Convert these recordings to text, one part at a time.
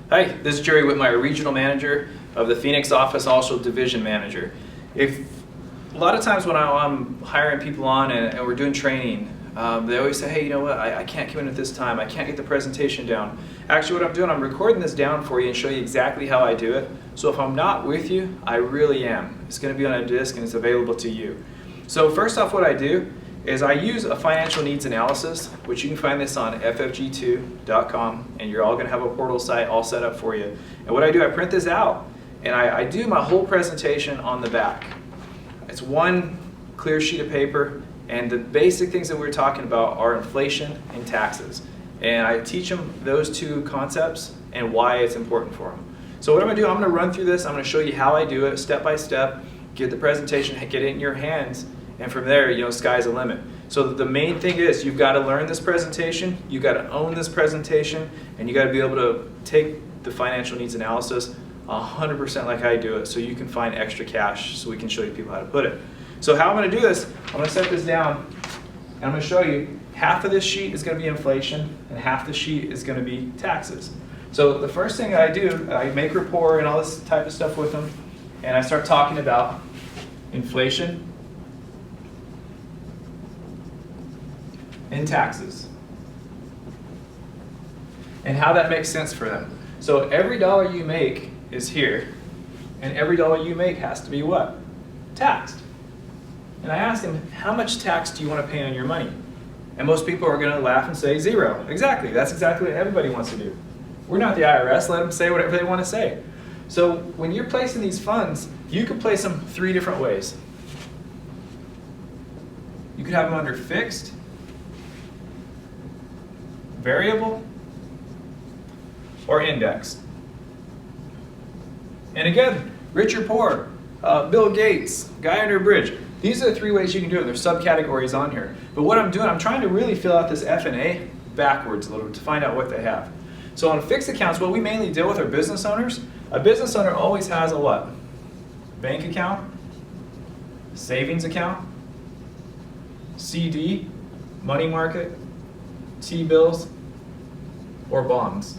Hi, this is Jerry Whitmire, Regional Manager of the Phoenix office, also Division Manager. A lot of times when I'm hiring people on and we're doing training, they always say, hey, you know what, I can't come in at this time, I can't get the presentation down. Actually what I'm doing, I'm recording this down for you and show you exactly how I do it. So if I'm not with you, I really am. It's going to be on a disc and it's available to you. So first off, what I do is I use a financial needs analysis, which you can find this on ffg2.com, and you're all going to have a portal site all set up for you. And what I do, I print this out, and I do my whole presentation on the back. It's one clear sheet of paper, and the basic things that we're talking about are inflation and taxes. And I teach them those two concepts and why it's important for them. So what I'm going to do, I'm going to run through this, I'm going to show you how I do it step by step, get the presentation, get it in your hands, and from there, sky's the limit. So the main thing is you've got to learn this presentation, you've got to own this presentation, and you got to be able to take the financial needs analysis 100% like I do it so you can find extra cash so we can show you people how to put it. So how I'm going to do this, I'm going to set this down and I'm going to show you half of this sheet is going to be inflation and half the sheet is going to be taxes. So the first thing I do, I make rapport and all this type of stuff with them, and I start talking about inflation and taxes and how that makes sense for them. So every dollar you make is here, and every dollar you make has to be what? Taxed. And I ask them, how much tax do you want to pay on your money? And most people are going to laugh and say 0. Exactly, that's exactly what everybody wants to do. We're not the IRS, let them say whatever they want to say. So when you're placing these funds, you can place them 3 different ways. You could have them under fixed, variable, or indexed. And again, rich or poor, Bill Gates, guy under a bridge. These are the 3 ways you can do it. There's subcategories on here. But what I'm doing, I'm trying to really fill out this F&A backwards a little bit to find out what they have. So on fixed accounts, what we mainly deal with are business owners. A business owner always has a what? Bank account, savings account, CD, money market, T-bills, or bonds.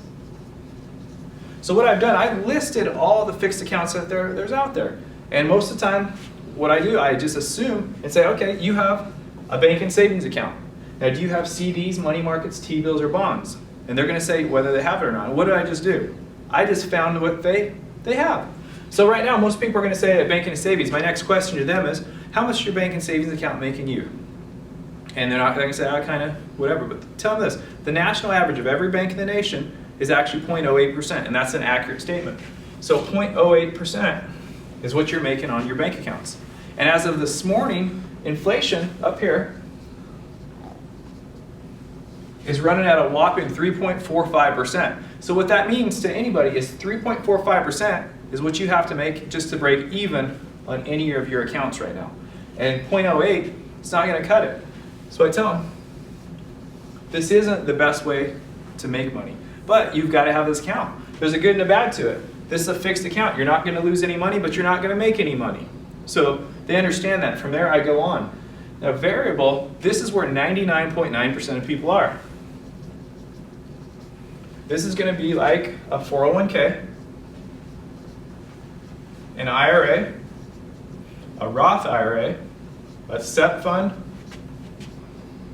So what I've done, I've listed all the fixed accounts that there's out there. And most of the time, what I do, I just assume and say, okay, you have a bank and savings account. Now, do you have CDs, money markets, T-bills, or bonds? And they're going to say whether they have it or not. And what did I just do? I just found what they have. So right now, most people are going to say a bank and savings. My next question to them is, how much is your bank and savings account making you? And they're not going to say, I kind of whatever. But tell them this, the national average of every bank in the nation is actually 0.08%, and that's an accurate statement. So 0.08% is what you're making on your bank accounts. And as of this morning, inflation up here is running at a whopping 3.45%. So what that means to anybody is 3.45% is what you have to make just to break even on any of your accounts right now. And 0.08, it's not going to cut it. So I tell them, this isn't the best way to make money, but you've got to have this account. There's a good and a bad to it. This is a fixed account. You're not going to lose any money, but you're not going to make any money. So they understand that. From there, I go on. Now, variable, this is where 99.9% of people are. This is going to be like a 401k, an IRA, a Roth IRA, a SEP fund,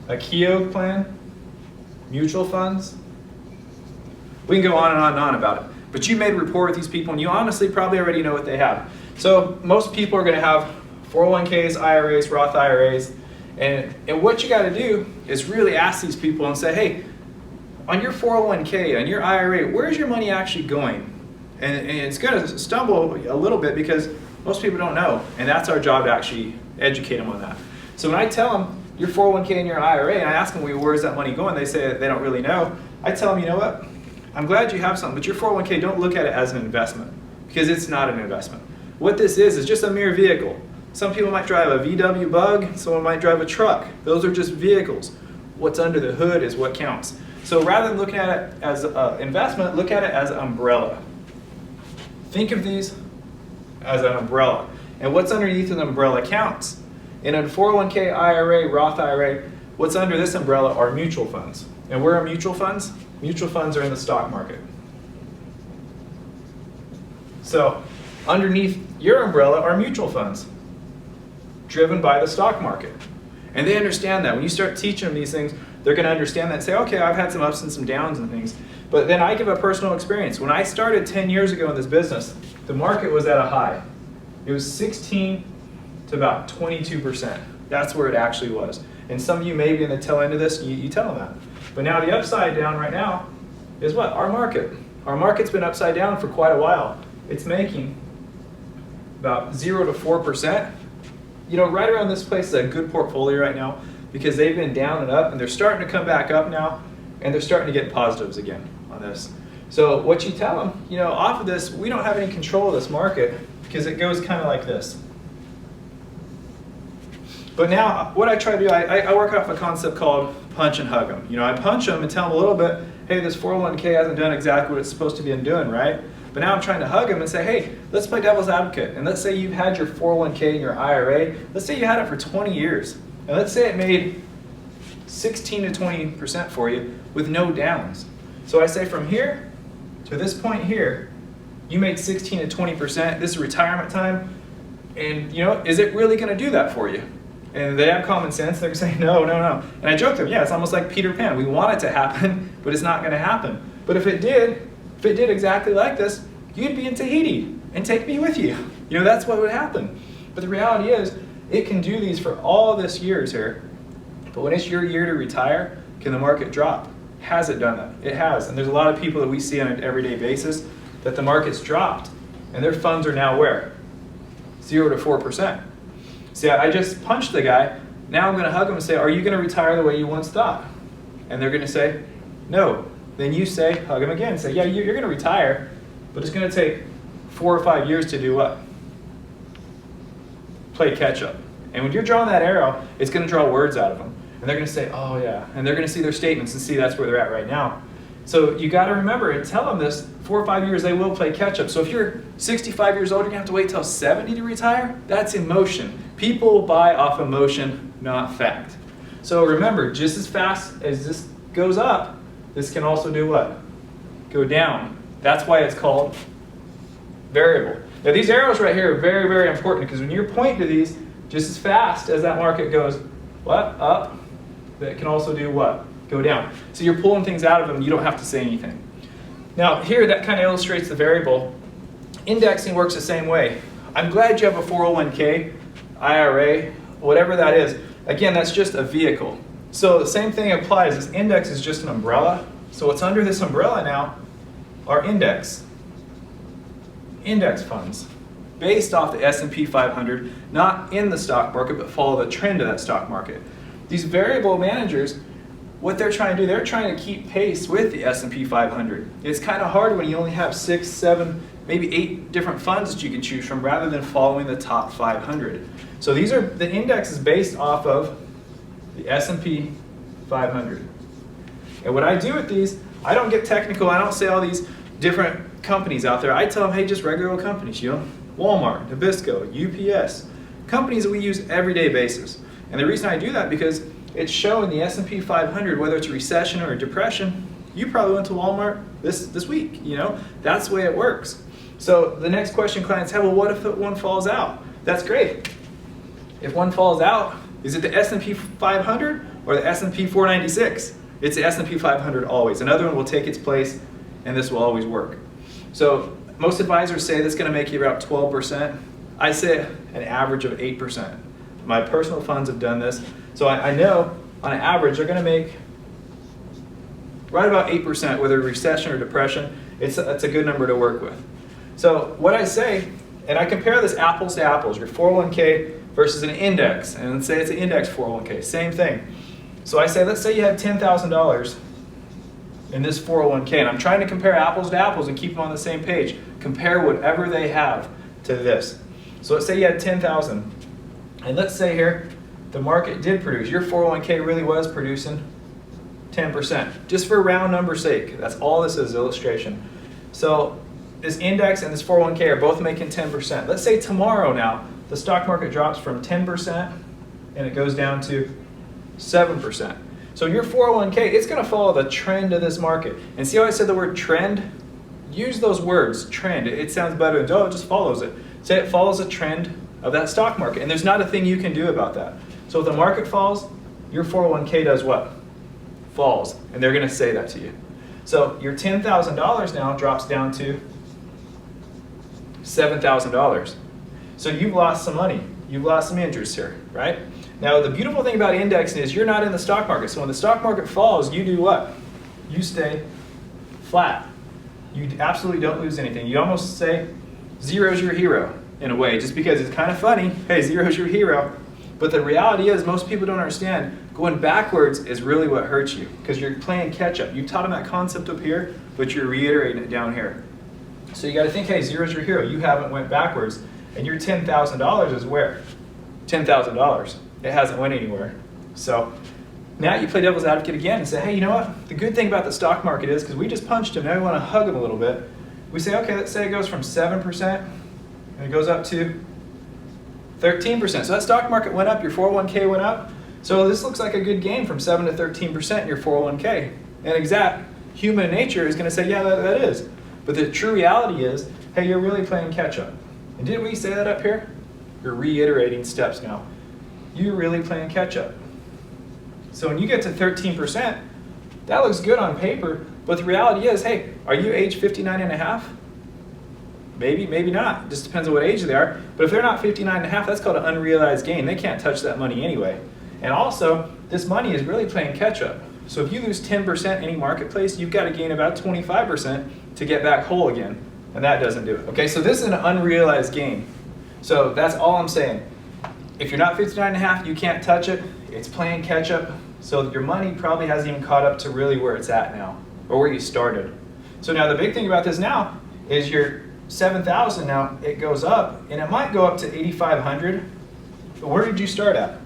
a Keogh plan, mutual funds. We can go on and on and on about it. But you made rapport with these people and you honestly probably already know what they have. So most people are going to have 401ks, IRAs, Roth IRAs. And what you got to do is really ask these people and say, hey, on your 401k, on your IRA, where's your money actually going? And it's going to stumble a little bit because most people don't know. And that's our job to actually educate them on that. So when I tell them your 401k and your IRA, and I ask them, well, where's that money going? They say they don't really know. I tell them, you know what? I'm glad you have something, but your 401k, don't look at it as an investment because it's not an investment. What this is just a mere vehicle. Some people might drive a VW Bug, someone might drive a truck. Those are just vehicles. What's under the hood is what counts. So rather than looking at it as an investment, look at it as an umbrella. Think of these as an umbrella. And what's underneath an umbrella counts. In a 401k, IRA, Roth IRA, what's under this umbrella are mutual funds. And where are mutual funds? Mutual funds are in the stock market. So underneath your umbrella are mutual funds, driven by the stock market. And they understand that. When you start teaching them these things, they're going to understand that and say, okay, I've had some ups and some downs and things. But then I give a personal experience. When I started 10 years ago in this business, the market was at a high. It was 16 to about 22%. That's where it actually was. And some of you may be in the tail end of this, you tell them that. But now the upside down right now is what? Our market. Our market's been upside down for quite a while. It's making about 0 to 4%. You know, right around this place is a good portfolio right now because they've been down and up, and they're starting to come back up now, and they're starting to get positives again on this. So what you tell them, you know, off of this, we don't have any control of this market because it goes kind of like this. But now what I try to do, I work off a concept called punch and hug them. You know, I punch them and tell them a little bit, hey, this 401k hasn't done exactly what it's supposed to be doing, right? But now I'm trying to hug them and say, hey, let's play devil's advocate. And let's say you've had your 401k and your IRA. Let's say you had it for 20 years. And let's say it made 16 to 20% for you with no downs. So I say from here to this point here, you made 16 to 20%. This is retirement time. And you know, is it really going to do that for you? And they have common sense. They're saying, no, no, no. And I joke to them, yeah, it's almost like Peter Pan. We want it to happen, but it's not going to happen. But if it did exactly like this, you'd be in Tahiti and take me with you. You know, that's what would happen. But the reality is, it can do these for all this years here. But when it's your year to retire, can the market drop? Has it done that? It has. And there's a lot of people that we see on an everyday basis that the market's dropped, and their funds are now where? 0 to 4%. See, I just punched the guy. Now I'm going to hug him and say, are you going to retire the way you once thought? And they're going to say, no. Then you say, hug him again and say, yeah, you're going to retire, but it's going to take 4 or 5 years to do what? Play catch up. And when you're drawing that arrow, it's going to draw words out of them. And they're going to say, oh yeah. And they're going to see their statements and see that's where they're at right now. So you got to remember and tell them this, 4 or 5 years they will play catch up. So if you're 65 years old, you're going to have to wait till 70 to retire? That's emotion. People buy off emotion, not fact. So remember, just as fast as this goes up, this can also do what? Go down. That's why it's called variable. Now these arrows right here are very, very important because when you're pointing to these, just as fast as that market goes, what? Up, that can also do what? Go down. So you're pulling things out of them, you don't have to say anything. Now here, that kind of illustrates the variable. Indexing works the same way. I'm glad you have a 401k, IRA, whatever that is. Again, that's just a vehicle. So the same thing applies. This index is just an umbrella. So what's under this umbrella now are index funds based off the S&P 500, not in the stock market, but follow the trend of that stock market. These variable managers, what they're trying to do, they're trying to keep pace with the S&P 500. It's kind of hard when you only have 6, 7, maybe 8 different funds that you can choose from rather than following the top 500. So these are, the index is based off of the S&P 500. And what I do with these, I don't get technical, I don't say all these different companies out there. I tell them, hey, just regular old companies, you know, Walmart, Nabisco, UPS, companies that we use everyday basis. And the reason I do that because it's showing the S&P 500, whether it's a recession or a depression. You probably went to Walmart this week, you know, that's the way it works. So the next question clients have, well, what if one falls out? That's great. If one falls out, is it the S&P 500 or the S&P 496? It's the S&P 500 always. Another one will take its place, and this will always work. So most advisors say that's going to make you about 12%. I say an average of 8%. My personal funds have done this. So I know on an average they're going to make right about 8%, whether recession or depression. It's a good number to work with. So what I say, and I compare this apples to apples, your 401k versus an index, and let's say it's an index 401k, same thing. So I say, let's say you have $10,000 in this 401k, and I'm trying to compare apples to apples and keep them on the same page. Compare whatever they have to this. So let's say you had 10,000, and let's say here the market did produce, your 401k really was producing 10%, just for round number sake. That's all this is, illustration. So this index and this 401k are both making 10%. Let's say tomorrow now, the stock market drops from 10% and it goes down to 7%. So your 401k, it's going to follow the trend of this market. And see how I said the word trend? use those words, trend. It sounds better than, oh, it just follows it. Say it follows a trend of that stock market, and there's not a thing you can do about that. So if the market falls, your 401k does what? Falls, and they're going to say that to you. So your $10,000 now drops down to $7,000. So you've lost some money. You've lost some interest here, right? Now the beautiful thing about indexing is you're not in the stock market. So when the stock market falls, you do what? You stay flat. You absolutely don't lose anything. You almost say zero's your hero in a way, just because it's kind of funny. Hey, zero's your hero. But the reality is most people don't understand going backwards is really what hurts you because you're playing catch up. You taught them that concept up here, but you're reiterating it down here. So you got to think, hey, zero's your hero. You haven't went backwards. And your $10,000 is where? $10,000. It hasn't went anywhere. So now you play devil's advocate again and say, hey, you know what? The good thing about the stock market is, because we just punched him, now we want to hug him a little bit. We say, okay, let's say it goes from 7% and it goes up to 13%. So that stock market went up, your 401k went up. So this looks like a good gain from 7 to 13% in your 401k. And exact human nature is going to say, yeah, that is. But the true reality is, hey, you're really playing catch up. And didn't we say that up here? You're reiterating steps now. You're really playing catch up. So when you get to 13%, that looks good on paper, but the reality is, hey, are you age 59 and a half? Maybe, maybe not. It just depends on what age they are. But if they're not 59 and a half, that's called an unrealized gain. They can't touch that money anyway. And also, this money is really playing catch up. So if you lose 10% any marketplace, you've got to gain about 25% to get back whole again. And that doesn't do it. Okay, so this is an unrealized gain. So that's all I'm saying. If you're not 59 and a half, you can't touch it. It's playing catch up. So your money probably hasn't even caught up to really where it's at now, or where you started. So now the big thing about this now is your 7,000 now, it goes up, and it might go up to 8,500. But where did you start at?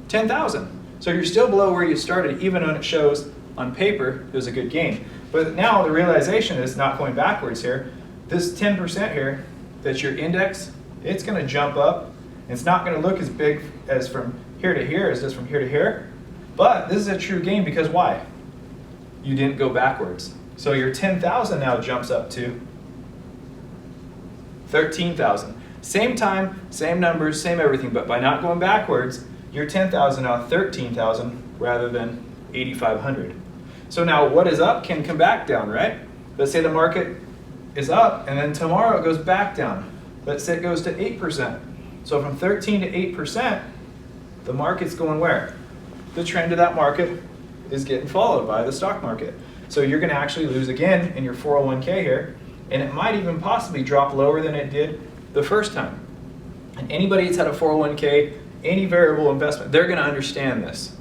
10,000. So you're still below where you started, even when it shows on paper it was a good gain. But now the realization is not going backwards here. This 10% here, that's your index, it's going to jump up. It's not going to look as big as from here to here as it is from here to here. But this is a true gain because why? You didn't go backwards. So your 10,000 now jumps up to 13,000. Same time, same numbers, same everything, but by not going backwards, your 10,000 now 13,000 rather than 8,500. So now what is up can come back down, right? Let's say the market is up and then tomorrow it goes back down. Let's say it goes to 8%. So from 13 to 8%, the market's going where? The trend of that market is getting followed by the stock market. So you're going to actually lose again in your 401k here, and it might even possibly drop lower than it did the first time. And anybody that's had a 401k, any variable investment, they're going to understand this.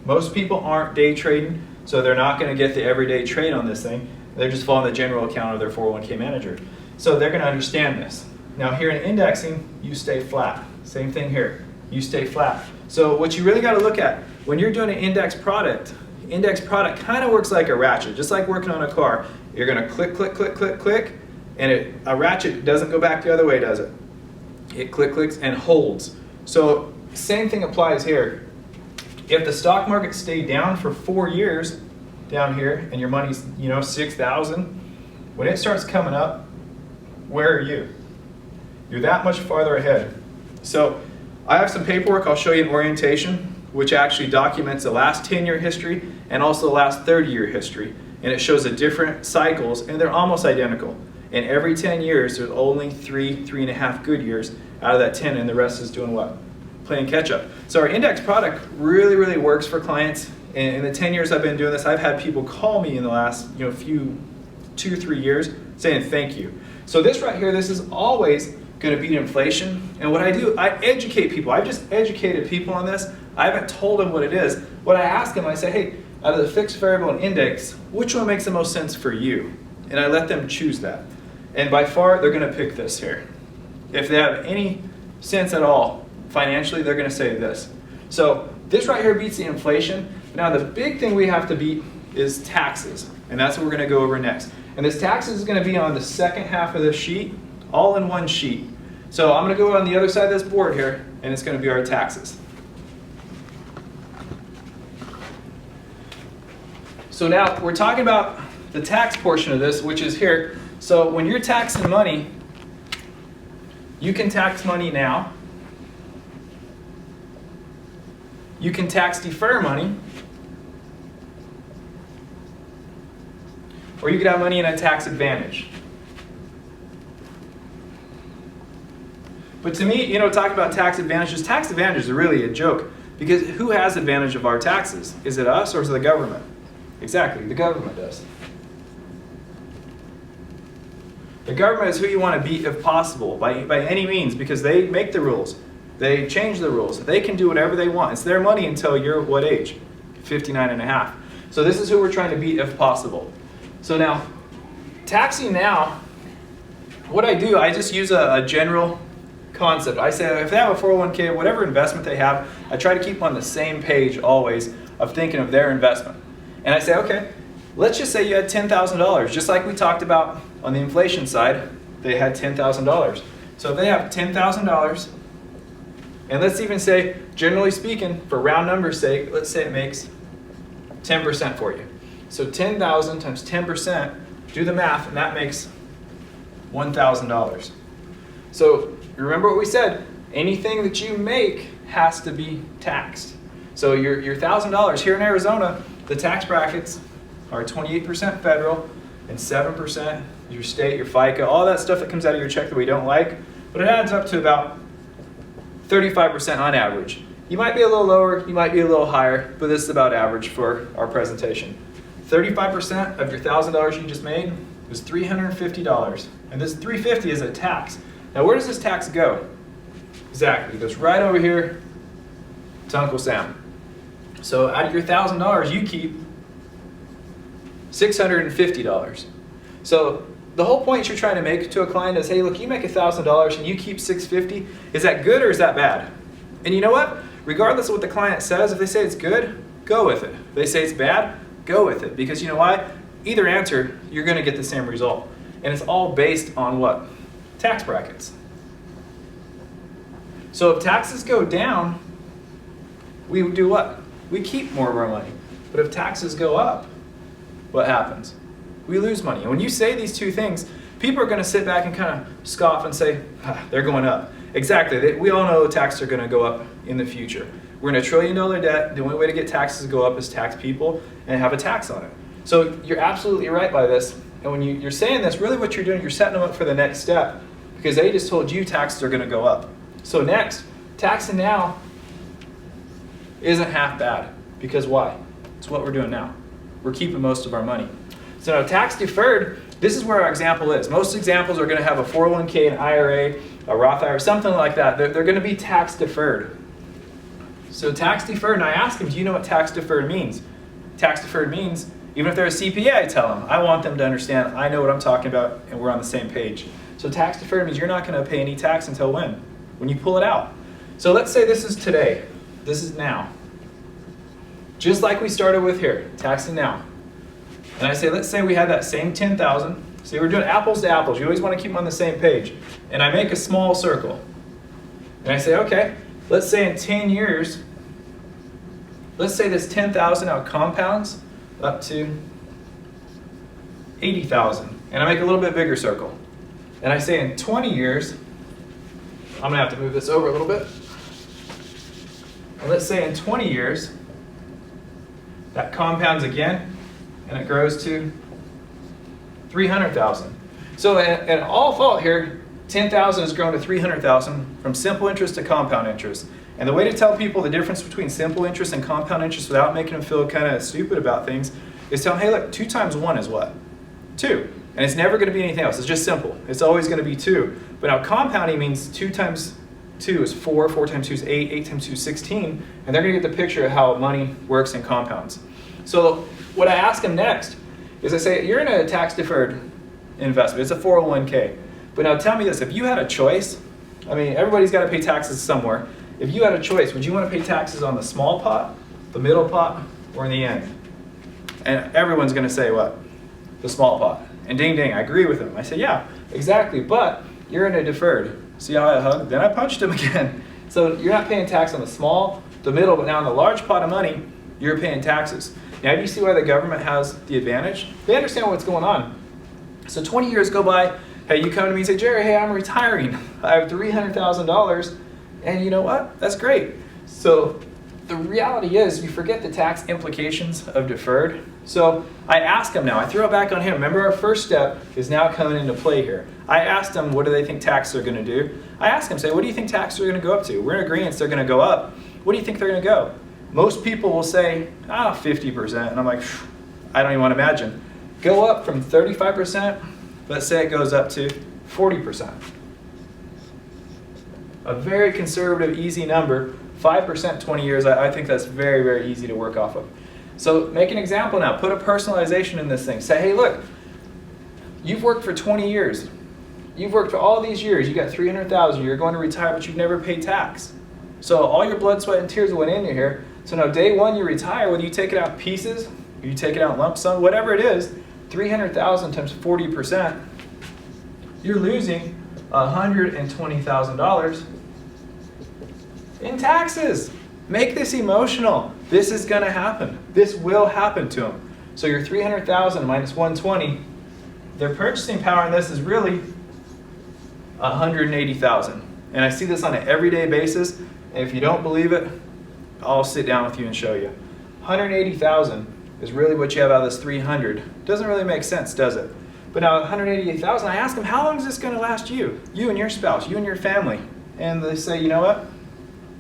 Most people aren't day trading, so they're not going to get the everyday trade on this thing. They're just following the general account of their 401k manager. So they're going to understand this. Now here in indexing, you stay flat. Same thing here. You stay flat. So what you really got to look at, when you're doing an index product kind of works like a ratchet, just like working on a car. You're going to click, click, click, click, click, and a ratchet doesn't go back the other way, does it? It clicks and holds. So same thing applies here. If the stock market stayed down for 4 years down here and your money's 6,000, when it starts coming up, where are you? You're that much farther ahead. So I have some paperwork I'll show you in orientation, which actually documents the last 10-year history and also the last 30-year history. And it shows the different cycles, and they're almost identical. And every 10 years, there's only 3.5 good years out of that 10, and the rest is doing what? Playing catch up. So our index product really, really works for clients. And in the 10 years I've been doing this, I've had people call me in the last few 2-3 years saying thank you. So this right here, this is always going to beat inflation. And what I do, I educate people. I've just educated people on this. I haven't told them what it is. What I ask them, I say, hey, out of the fixed, variable, and index, which one makes the most sense for you? And I let them choose that. And by far, they're going to pick this here. If they have any sense at all financially, they're going to say this. So this right here beats the inflation. Now the big thing we have to beat is taxes. And that's what we're going to go over next. And this taxes is going to be on the second half of this sheet, all in one sheet. So I'm going to go on the other side of this board here, and it's going to be our taxes. So now we're talking about the tax portion of this, which is here. So when you're taxing money, you can tax money now. You can tax defer money. Or you could have money in a tax advantage. But to me, talking about tax advantages are really a joke. Because who has advantage of our taxes? Is it us or is it the government? Exactly, the government does. The government is who you want to beat if possible, by any means, because they make the rules. They change the rules. They can do whatever they want. It's their money until you're what age? 59 and a half. So this is who we're trying to beat if possible. So now, taxing now, what I do, I just use a general concept. I say if they have a 401k, whatever investment they have, I try to keep them on the same page always of thinking of their investment. And I say, okay, let's just say you had $10,000, just like we talked about on the inflation side, they had $10,000. So if they have $10,000, and let's even say, generally speaking, for round numbers sake, let's say it makes 10% for you. So 10,000 times 10%, do the math, and that makes $1,000. So remember what we said, anything that you make has to be taxed. So your $1,000 here in Arizona, the tax brackets are 28% federal and 7% your state, your FICA, all that stuff that comes out of your check that we don't like, but it adds up to about 35% on average. You might be a little lower, you might be a little higher, but this is about average for our presentation. 35% of your $1,000 you just made was $350, and this $350 is a tax. Now where does this tax go? Exactly, it goes right over here to Uncle Sam. So out of your $1,000 you keep $650. So the whole point you're trying to make to a client is, hey, look, you make $1,000 and you keep $650. Is that good or is that bad? And you know what? Regardless of what the client says, if they say it's good, go with it. If they say it's bad, go with it. Because you know why? Either answer, you're going to get the same result. And it's all based on what? Tax brackets. So if taxes go down, we do what? We keep more of our money. But if taxes go up, what happens? We lose money. And when you say these two things, people are going to sit back and kind of scoff and say, they're going up. Exactly. We all know taxes are going to go up in the future. We're in $1 trillion debt. The only way to get taxes to go up is tax people and have a tax on it. So you're absolutely right by this. And when you're saying this, really what you're doing, you're setting them up for the next step, because they just told you taxes are going to go up. So next, taxing now isn't half bad. Because why? It's what we're doing now. We're keeping most of our money. So now tax deferred, this is where our example is. Most examples are going to have a 401k, an IRA, a Roth IRA, something like that. They're going to be tax deferred. So tax deferred, and I ask them, do you know what tax deferred means? Tax deferred means, even if they're a CPA, I tell them, I want them to understand, I know what I'm talking about, and we're on the same page. So tax deferred means you're not going to pay any tax until when? When you pull it out. So let's say this is today. This is now. Just like we started with here, taxing now. And I say, let's say we had that same 10,000. See, we're doing apples to apples. You always want to keep them on the same page. And I make a small circle. And I say, okay, let's say in 10 years, let's say this 10,000 now compounds up to 80,000. And I make a little bit bigger circle. And I say in 20 years, I'm going to have to move this over a little bit. And let's say in 20 years, that compounds again, and it grows to 300,000. So at all fault here, 10,000 has grown to 300,000 from simple interest to compound interest. And the way to tell people the difference between simple interest and compound interest without making them feel kind of stupid about things is tell them, hey, look, 2 times 1 is what? 2. And it's never going to be anything else. It's just simple. It's always going to be 2. But now compounding means 2 times 2 is 4, 4 times 2 is 8, 8 times 2 is 16, and they're going to get the picture of how money works in compounds. So what I ask them next is I say, you're in a tax-deferred investment. It's a 401k. But now tell me this, if you had a choice, I mean, everybody's got to pay taxes somewhere. If you had a choice, would you want to pay taxes on the small pot, the middle pot, or in the end? And everyone's going to say what? The small pot. And ding, ding, I agree with them. I say, yeah, exactly, but you're in a deferred. See how I hugged? Then I punched him again. So you're not paying tax on the small, the middle, but now on the large pot of money, you're paying taxes. Now do you see why the government has the advantage? They understand what's going on. So 20 years go by, hey, you come to me and say, Jerry, hey, I'm retiring. I have $300,000, and you know what? That's great. So the reality is you forget the tax implications of deferred. So I ask them now, I throw it back on him. Remember, our first step is now coming into play here. I asked them, what do they think taxes are going to do? I ask them, say, what do you think taxes are going to go up to? We're in agreement they're going to go up. What do you think they're going to go? Most people will say, 50%. And I'm like, I don't even want to imagine. Go up from 35%, let's say it goes up to 40%. A very conservative, easy number. 5%, 20 years, I think that's very, very easy to work off of. So make an example now. Put a personalization in this thing. Say, hey, look, you've worked for 20 years. You've worked for all these years. You got $300,000. You're going to retire, but you've never paid tax. So all your blood, sweat, and tears went into here. So now day one, you retire, whether you take it out in pieces, or you take it out in lump sum, whatever it is, $300,000 times 40%, you're losing $120,000 in taxes. Make this emotional. This is going to happen. This will happen to them. So your $300,000 minus 120, their purchasing power on this is really $180,000. And I see this on an everyday basis. And if you don't believe it, I'll sit down with you and show you. $180,000 is really what you have out of this 300. Doesn't really make sense, does it? But now $188,000, I ask them, how long is this going to last you? You and your spouse, you and your family. And they say, you know what?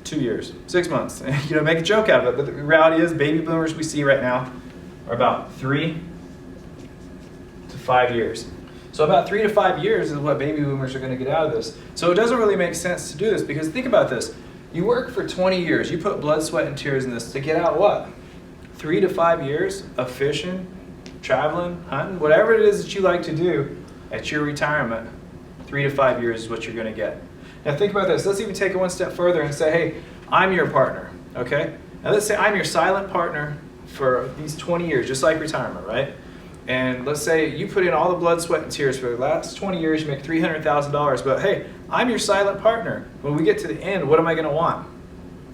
2 years, 6 months. Make a joke out of it. But the reality is, baby boomers we see right now are about 3 to 5 years. So about 3 to 5 years is what baby boomers are going to get out of this. So it doesn't really make sense to do this, because think about this. You work for 20 years. You put blood, sweat, and tears in this to get out what? 3 to 5 years of fishing, traveling, hunting, whatever it is that you like to do at your retirement. 3 to 5 years is what you're going to get. Now think about this. Let's even take it one step further and say, hey, I'm your partner, okay? Now let's say I'm your silent partner for these 20 years, just like retirement, right? And let's say you put in all the blood, sweat, and tears for the last 20 years, you make $300,000, but hey, I'm your silent partner. When we get to the end, what am I going to want?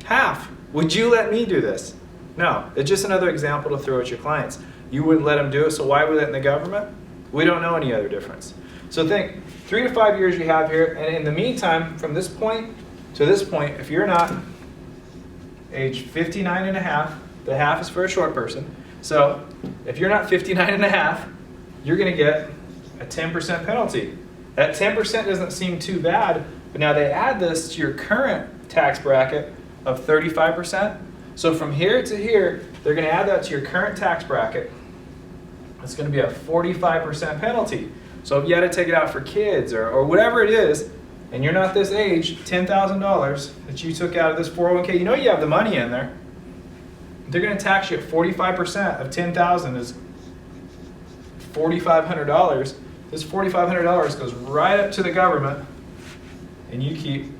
Half. Would you let me do this? No. It's just another example to throw at your clients. You wouldn't let them do it, so why would it in the government? We don't know any other difference. So think, 3 to 5 years you have here, and in the meantime, from this point to this point, if you're not age 59 and a half, the half is for a short person, so if you're not 59 and a half, you're going to get a 10% penalty. That 10% doesn't seem too bad, but now they add this to your current tax bracket of 35%. So from here to here, they're going to add that to your current tax bracket. It's going to be a 45% penalty. So if you had to take it out for kids or whatever it is, and you're not this age, $10,000 that you took out of this 401k, you know you have the money in there. They're going to tax you at 45% of $10,000 is $4,500. This $4,500 goes right up to the government, and you keep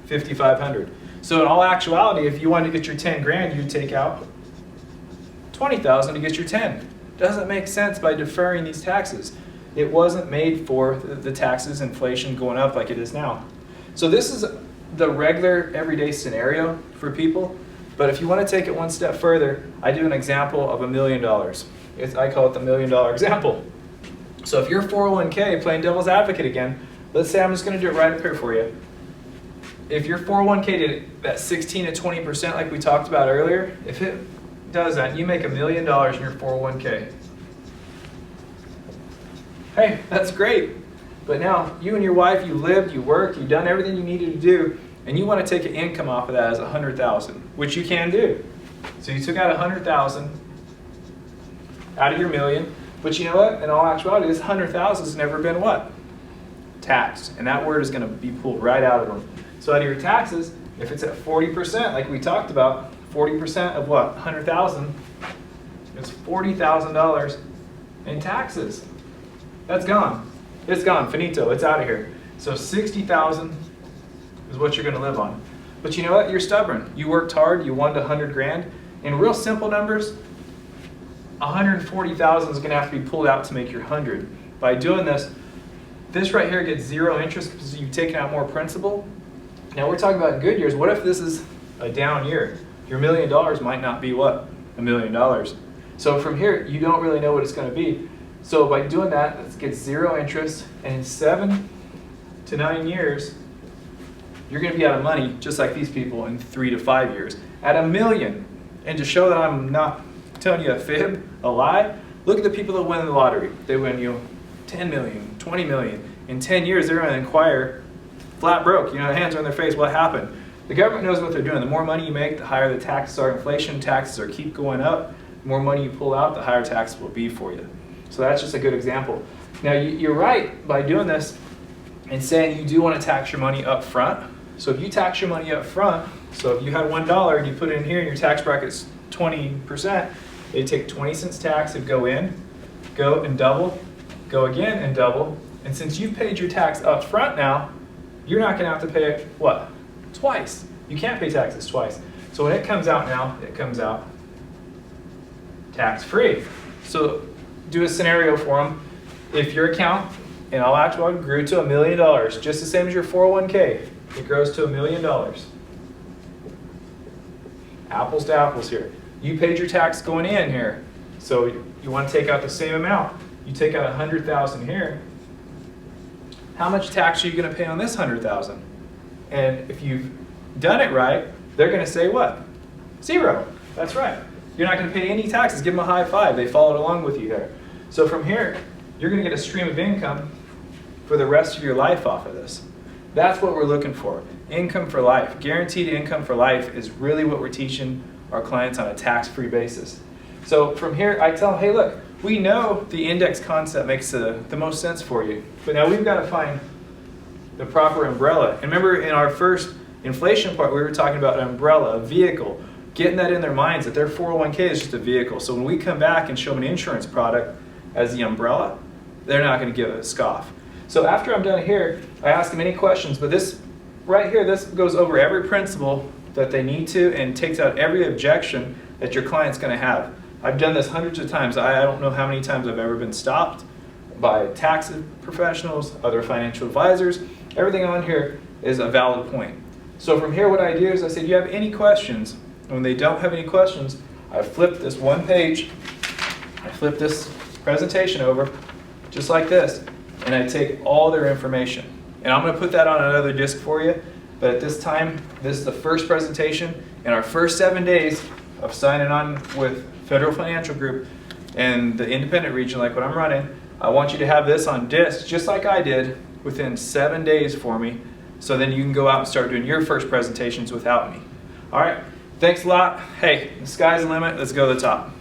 $5,500. So in all actuality, if you wanted to get your 10 grand, you'd take out 20,000 to get your 10. Doesn't make sense by deferring these taxes. It wasn't made for the taxes, inflation going up like it is now. So this is the regular everyday scenario for people. But if you want to take it one step further, I do an example of $1 million. I call it the $1 million example. So if you're 401k, playing devil's advocate again, let's say I'm just going to do it right up here for you. If your 401k did that 16 to 20% like we talked about earlier, if it does that, you make $1 million in your 401k. Hey, that's great. But now you and your wife, you lived, you worked, you've done everything you needed to do, and you want to take an income off of that as $100,000, which you can do. So you took out $100,000 out of your million, but you know what? In all actuality, this $100,000 has never been what? Taxed, and that word is going to be pulled right out of them. So out of your taxes, if it's at 40%, like we talked about, 40% of what? 100,000 is $40,000 in taxes. That's gone. It's gone. Finito. It's out of here. So 60,000 is what you're going to live on. But you know what? You're stubborn. You worked hard. You won 100 grand. In real simple numbers, 140,000 is going to have to be pulled out to make your 100. By doing this, this right here gets zero interest because you've taken out more principal. Now we're talking about good years. What if this is a down year? Your $1 million might not be what? $1 million. So from here, you don't really know what it's going to be. So by doing that, let's get 0 interest, and in 7 to 9 years, you're going to be out of money just like these people in 3 to 5 years at $1 million. And to show that I'm not telling you a fib, a lie, look at the people that win the lottery. They win, 10 million, 20 million. In 10 years, they're going to inquire, flat broke, hands are on their face, what happened? The government knows what they're doing. The more money you make, the higher the taxes are. Inflation taxes are keep going up. The more money you pull out, the higher taxes will be for you. So that's just a good example. Now you're right by doing this and saying you do want to tax your money up front. So if you tax your money up front, so if you had $1 and you put it in here and your tax bracket's 20%, they take 20 cents tax and go in, go and double, go again and double. And since you've paid your tax up front now, you're not going to have to pay it, what? Twice. You can't pay taxes twice. So when it comes out now, it comes out tax-free. So do a scenario for them. If your account in all actuality grew to $1 million, just the same as your 401k, it grows to $1 million. Apples to apples here. You paid your tax going in here, so you want to take out the same amount. You take out $100,000 here. How much tax are you going to pay on this $100,000? And if you've done it right, they're going to say what? 0. That's right. You're not going to pay any taxes. Give them a high five. They followed along with you there. So from here, you're going to get a stream of income for the rest of your life off of this. That's what we're looking for. Income for life. Guaranteed income for life is really what we're teaching our clients on a tax-free basis. So from here, I tell them, hey, look, we know the index concept makes the most sense for you, but now we've got to find the proper umbrella. And remember in our first inflation part, we were talking about an umbrella, a vehicle, getting that in their minds that their 401k is just a vehicle. So when we come back and show them an insurance product as the umbrella, they're not going to give it a scoff. So after I'm done here, I ask them any questions, but this right here, this goes over every principle that they need to and takes out every objection that your client's going to have. I've done this hundreds of times. I don't know how many times I've ever been stopped by tax professionals, other financial advisors. Everything on here is a valid point. So from here, what I do is I say, do you have any questions? And when they don't have any questions, I flip this one page, I flip this presentation over, just like this, and I take all their information. And I'm going to put that on another disc for you, but at this time, this is the first presentation in our first 7 days of signing on with Federal Financial Group and the independent region like what I'm running. I want you to have this on disc, just like I did, within 7 days for me, so then you can go out and start doing your first presentations without me. All right, thanks a lot. Hey, the sky's the limit. Let's go to the top.